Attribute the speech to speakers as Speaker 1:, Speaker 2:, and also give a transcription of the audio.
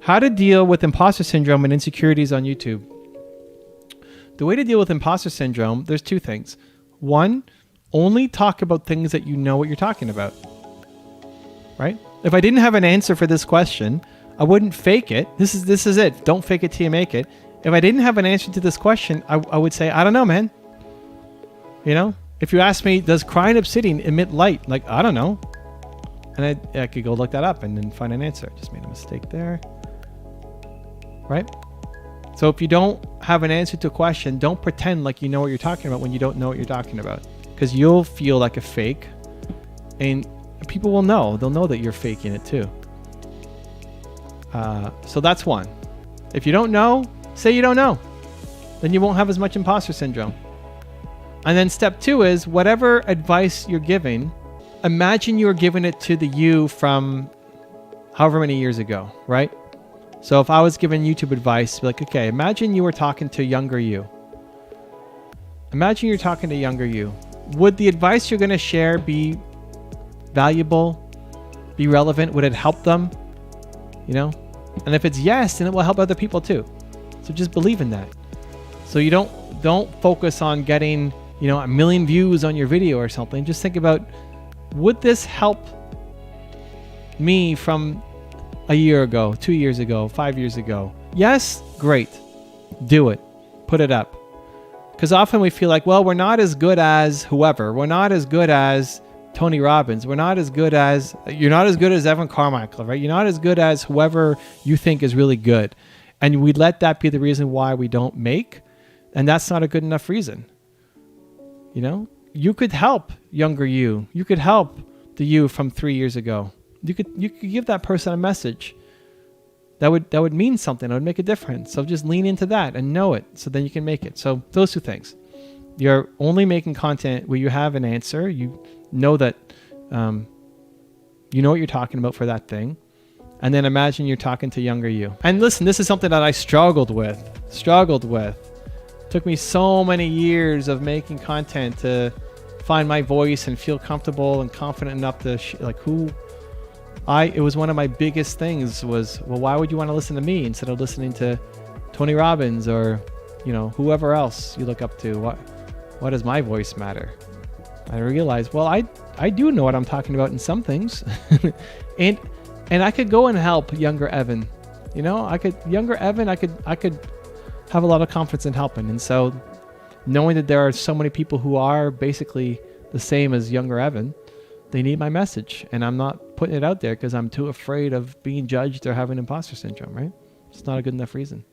Speaker 1: How to deal with imposter syndrome and insecurities on YouTube. The way to deal with imposter syndrome, there's two things. One, only talk about things that you know what you're talking about, right? If I didn't have an answer for this question, I wouldn't fake it. This is it. Don't fake it till you make it. If I didn't have an answer to this question, I would say, I don't know, man. You know, if you ask me, does crying obsidian emit light? Like, I don't know. And I could go look that up and then find an answer. Just made a mistake there. Right? So if you don't have an answer to a question, don't pretend like you know what you're talking about when you don't know what you're talking about, because you'll feel like a fake and people will know. They'll know that you're faking it too. So that's one. If you don't know, say you don't know. Then you won't have as much imposter syndrome. And then step two is whatever advice you're giving, imagine you're giving it to the you from however many years ago, right? So if I was giving YouTube advice, be like, okay, imagine you were talking to younger you. Imagine you're talking to younger you. Would the advice you're going to share be valuable, be relevant? Would it help them? You know? And if it's yes, then it will help other people too. So just believe in that. So you don't focus on getting, you know, 1 million views on your video or something. Just think about, would this help me from a year ago, 2 years ago, 5 years ago? Yes, great. Do it. Put it up. Because often we feel like, well, we're not as good as whoever. We're not as good as Tony Robbins. We're not as good as, you're not as good as Evan Carmichael, right? You're not as good as whoever you think is really good. And we let that be the reason why we don't make. And that's not a good enough reason. You know, you could help younger you. You could help the you from 3 years ago. You could give that person a message that would mean something. It would make a difference. So just lean into that and know it, so then you can make it. So those two things. You're only making content where you have an answer. You know that you know what you're talking about for that thing. And then imagine you're talking to younger you. And listen, this is something that I struggled with. Took me so many years of making content to find my voice and feel comfortable and confident enough to it was one of my biggest things was, well, why would you want to listen to me instead of listening to Tony Robbins or, you know, whoever else you look up to? What does my voice matter? I realized, well, I do know what I'm talking about in some things. and I could go and help younger Evan. You know, I could have a lot of confidence in helping. And so knowing that there are so many people who are basically the same as younger Evan, they need my message, and I'm not putting it out there because I'm too afraid of being judged or having imposter syndrome, right? It's not a good enough reason.